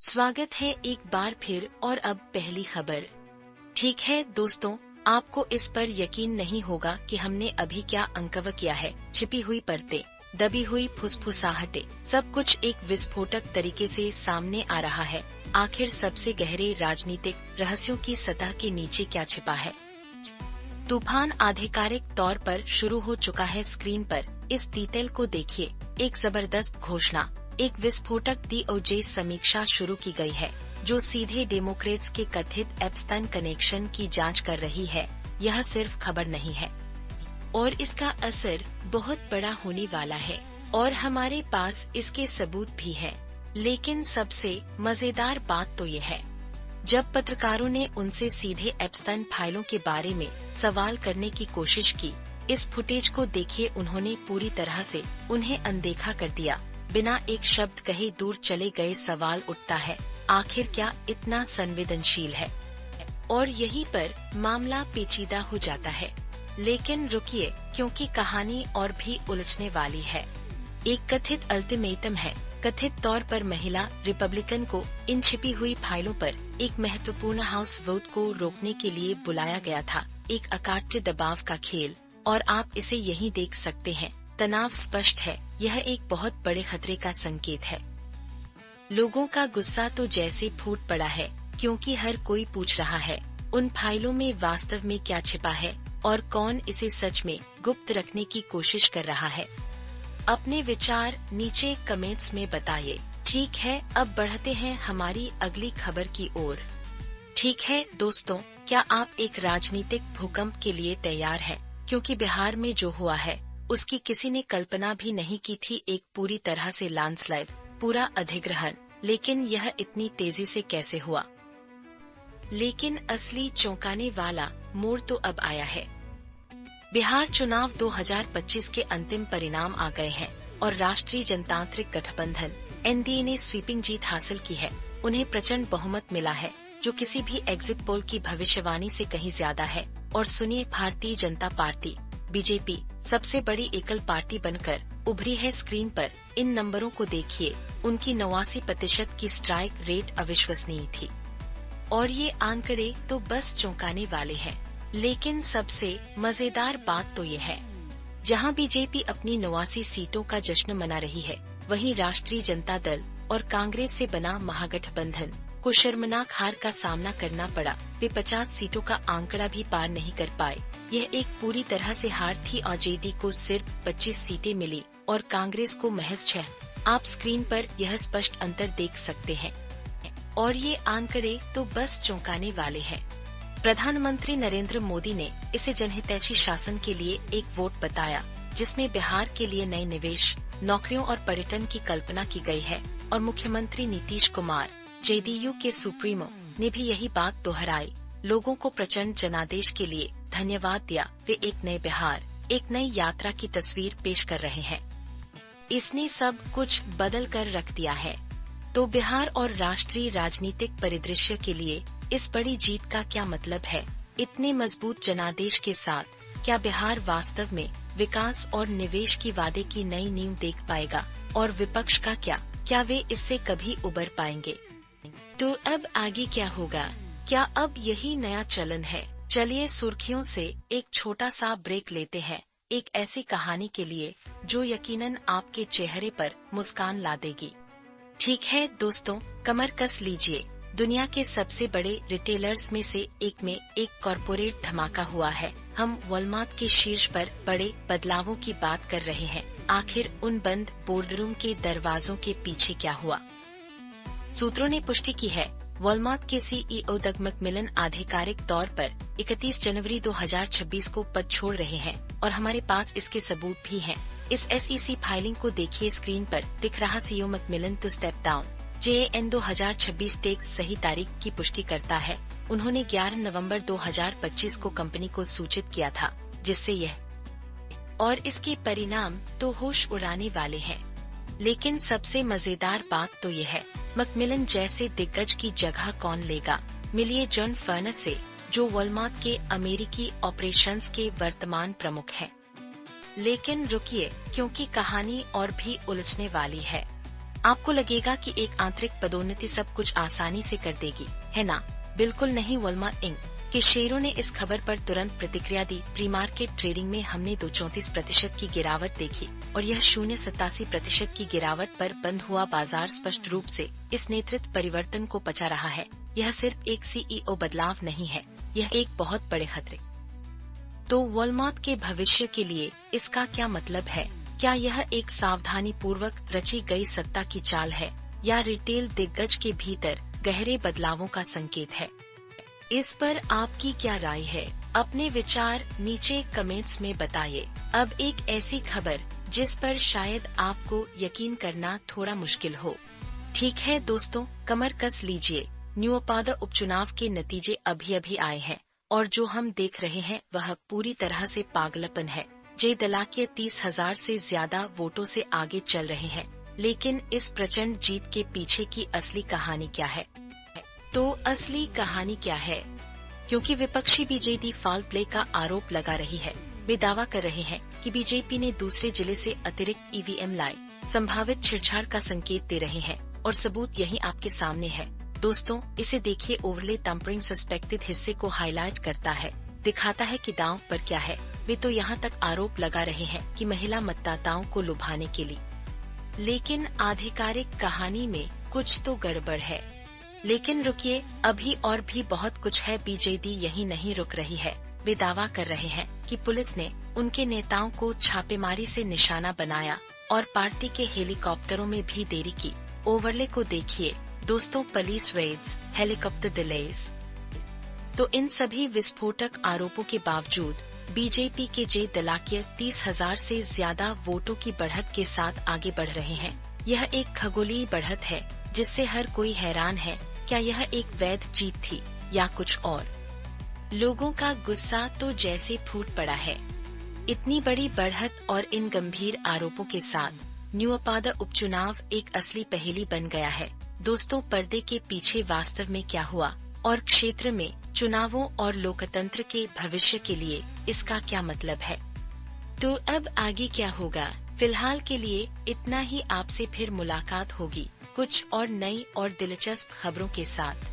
स्वागत है एक बार फिर और अब पहली खबर। ठीक है दोस्तों, आपको इस पर यकीन नहीं होगा कि हमने अभी क्या अनकवर किया है। छिपी हुई परतें, दबी हुई फुसफुसाहटें, सब कुछ एक विस्फोटक तरीके से सामने आ रहा है। आखिर सबसे गहरे राजनीतिक रहस्यों की सतह के नीचे क्या छिपा है? तूफान आधिकारिक तौर पर शुरू हो चुका है। स्क्रीन पर इस डिटेल को देखिए। एक जबरदस्त घोषणा, एक विस्फोटक DOJ समीक्षा शुरू की गई है, जो सीधे डेमोक्रेट्स के कथित एप्स्टाइन कनेक्शन की जांच कर रही है। यह सिर्फ खबर नहीं है और इसका असर बहुत बड़ा होने वाला है और हमारे पास इसके सबूत भी हैं। लेकिन सबसे मजेदार बात तो ये है, जब पत्रकारों ने उनसे सीधे एप्स्टाइन फाइलों के बारे में सवाल करने की कोशिश की, इस फुटेज को देखिए, उन्होंने पूरी तरह से उन्हें अनदेखा कर दिया। बिना एक शब्द कहे दूर चले गए। सवाल उठता है, आखिर क्या इतना संवेदनशील है? और यहीं पर मामला पेचीदा हो जाता है। लेकिन रुकिए, क्योंकि कहानी और भी उलझने वाली है। एक कथित अल्टीमेटम है। कथित तौर पर महिला रिपब्लिकन को इन छिपी हुई फाइलों पर एक महत्वपूर्ण हाउस वोट को रोकने के लिए बुलाया गया था। एक अकाट्य दबाव का खेल, और आप इसे यहीं देख सकते हैं। तनाव स्पष्ट है। यह एक बहुत बड़े खतरे का संकेत है। लोगों का गुस्सा तो जैसे फूट पड़ा है, क्योंकि हर कोई पूछ रहा है, उन फाइलों में वास्तव में क्या छिपा है और कौन इसे सच में गुप्त रखने की कोशिश कर रहा है। अपने विचार नीचे कमेंट्स में बताइए। ठीक है, अब बढ़ते हैं हमारी अगली खबर की ओर। ठीक है दोस्तों, क्या आप एक राजनीतिक भूकंप के लिए तैयार हैं? क्योंकि बिहार में जो हुआ है, उसकी किसी ने कल्पना भी नहीं की थी। एक पूरी तरह से लैंडस्लाइड, पूरा अधिग्रहण। लेकिन यह इतनी तेजी से कैसे हुआ? लेकिन असली चौंकाने वाला मोड़ तो अब आया है। बिहार चुनाव 2025 के अंतिम परिणाम आ गए हैं और राष्ट्रीय जनतांत्रिक गठबंधन NDA ने स्वीपिंग जीत हासिल की है। उन्हें प्रचंड बहुमत मिला है, जो किसी भी एग्जिट पोल की भविष्यवाणी से कहीं ज्यादा है। और सुनिए, भारतीय जनता पार्टी BJP सबसे बड़ी एकल पार्टी बनकर उभरी है। स्क्रीन पर इन नंबरों को देखिए। उनकी 89% की स्ट्राइक रेट अविश्वसनीय थी और ये आंकड़े तो बस चौंकाने वाले हैं। लेकिन सबसे मजेदार बात तो ये है, जहां BJP अपनी 89 सीटों का जश्न मना रही है, वहीं राष्ट्रीय जनता दल और कांग्रेस से बना महागठबंधन को शर्मनाक हार का सामना करना पड़ा। वे 50 सीटों का आंकड़ा भी पार नहीं कर पाए। यह एक पूरी तरह से हार थी। AJD को सिर्फ 25 सीटें मिली और कांग्रेस को महज 6। आप स्क्रीन पर यह स्पष्ट अंतर देख सकते हैं और ये आंकड़े तो बस चौंकाने वाले हैं। प्रधानमंत्री नरेंद्र मोदी ने इसे जनहितैषी शासन के लिए एक वोट बताया, जिसमें बिहार के लिए नए निवेश, नौकरियों और पर्यटन की कल्पना की गई है। और मुख्यमंत्री नीतीश कुमार, JDU के सुप्रीमो, ने भी यही बात दोहराई। लोगों को प्रचंड जनादेश के लिए धन्यवाद दिया। वे एक नए बिहार, एक नई यात्रा की तस्वीर पेश कर रहे हैं। इसने सब कुछ बदल कर रख दिया है। तो बिहार और राष्ट्रीय राजनीतिक परिदृश्य के लिए इस बड़ी जीत का क्या मतलब है? इतने मजबूत जनादेश के साथ क्या बिहार वास्तव में विकास और निवेश की वादे की नई नींव देख पाएगा? और विपक्ष का क्या वे इससे कभी उबर पाएंगे? तो अब आगे क्या होगा? क्या अब यही नया चलन है? चलिए सुर्खियों से एक छोटा सा ब्रेक लेते हैं, एक ऐसी कहानी के लिए जो यकीनन आपके चेहरे पर मुस्कान ला देगी। ठीक है दोस्तों, कमर कस लीजिए। दुनिया के सबसे बड़े रिटेलर्स में से एक में एक कॉरपोरेट धमाका हुआ है। हम वॉलमार्ट के शीर्ष पर बड़े बदलावों की बात कर रहे हैं। आखिर उन बंद बोर्डरूम के दरवाजों के पीछे क्या हुआ? सूत्रों ने पुष्टि की है, वॉलमार्ट के CEO डग मैकमिलन आधिकारिक तौर पर 31 जनवरी 2026 को पद छोड़ रहे हैं और हमारे पास इसके सबूत भी हैं। इस SEC फाइलिंग को देखिए। स्क्रीन पर दिख रहा CEO Macmillan to step down. JAN 2026 takes सही तारीख की पुष्टि करता है। उन्होंने 11 नवंबर 2025 को कंपनी को सूचित किया था, जिससे यह और इसके परिणाम तो होश उड़ाने वाले हैं। लेकिन सबसे मजेदार बात तो ये है, मैकमिलन जैसे दिग्गज की जगह कौन लेगा? मिलिए जॉन फर्नस से, जो वॉलमार्ट के अमेरिकी ऑपरेशंस के वर्तमान प्रमुख हैं। लेकिन रुकिए, क्योंकि कहानी और भी उलझने वाली है। आपको लगेगा कि एक आंतरिक पदोन्नति सब कुछ आसानी से कर देगी, है ना? बिल्कुल नहीं। वॉलमार्ट इंक के शेयरों ने इस खबर पर तुरंत प्रतिक्रिया दी। प्री मार्केट ट्रेडिंग में हमने 34% की गिरावट देखी और यह 0.87% की गिरावट पर बंद हुआ। बाजार स्पष्ट रूप से इस नेतृत्व परिवर्तन को पचा रहा है। यह सिर्फ एक सीईओ बदलाव नहीं है, यह एक बहुत बड़े खतरे। तो वॉलमार्ट के भविष्य के लिए इसका क्या मतलब है? क्या यह एक सावधानी पूर्वक रची गई सत्ता की चाल है या रिटेल दिग्गज के भीतर गहरे बदलावों का संकेत है? इस पर आपकी क्या राय है? अपने विचार नीचे कमेंट्स में बताइए। अब एक ऐसी खबर जिस पर शायद आपको यकीन करना थोड़ा मुश्किल हो। ठीक है दोस्तों, कमर कस लीजिए। न्यूपादा उपचुनाव के नतीजे अभी आए हैं और जो हम देख रहे हैं वह पूरी तरह से पागलपन है। जय दलाकिया 30,000 से ज्यादा वोटों से आगे चल रहे हैं, लेकिन इस प्रचंड जीत के पीछे की असली कहानी क्या है? तो असली कहानी क्या है? क्योंकि विपक्षी बीजेपी फाउल प्ले का आरोप लगा रही है। वे दावा कर रहे हैं कि बीजेपी ने दूसरे जिले से अतिरिक्त ईवीएम लाए, संभावित छेड़छाड़ का संकेत दे रहे हैं और सबूत यही आपके सामने है। दोस्तों, इसे देखिए। ओवरले टैंपरिंग सस्पेक्टेड हिस्से को हाईलाइट करता है, दिखाता है कि दांव पर क्या है। वे तो यहाँ तक आरोप लगा रहे हैं कि महिला मतदाताओं को लुभाने के लिए, लेकिन आधिकारिक कहानी में कुछ तो गड़बड़ है। लेकिन रुकिए, अभी और भी बहुत कुछ है। बीजेपी यही नहीं रुक रही है। वे दावा कर रहे हैं कि पुलिस ने उनके नेताओं को छापेमारी से निशाना बनाया और पार्टी के हेलीकॉप्टरों में भी देरी की। ओवरले को देखिए दोस्तों, पुलिस रेड्स, हेलीकॉप्टर डिलेज। तो इन सभी विस्फोटक आरोपों के बावजूद बीजेपी के जय दलाकिया 30,000 से ज्यादा वोटों की बढ़त के साथ आगे बढ़ रहे हैं। यह एक खगोलीय बढ़त है जिससे हर कोई हैरान है। क्या यह एक वैध जीत थी या कुछ और? लोगों का गुस्सा तो जैसे फूट पड़ा है। इतनी बड़ी बढ़त और इन गंभीर आरोपों के साथ न्यूपादा उपचुनाव एक असली पहेली बन गया है। दोस्तों, पर्दे के पीछे वास्तव में क्या हुआ और क्षेत्र में चुनावों और लोकतंत्र के भविष्य के लिए इसका क्या मतलब है? तो अब आगे क्या होगा? फिलहाल के लिए इतना ही। आपसे फिर मुलाकात होगी कुछ और नई और दिलचस्प खबरों के साथ।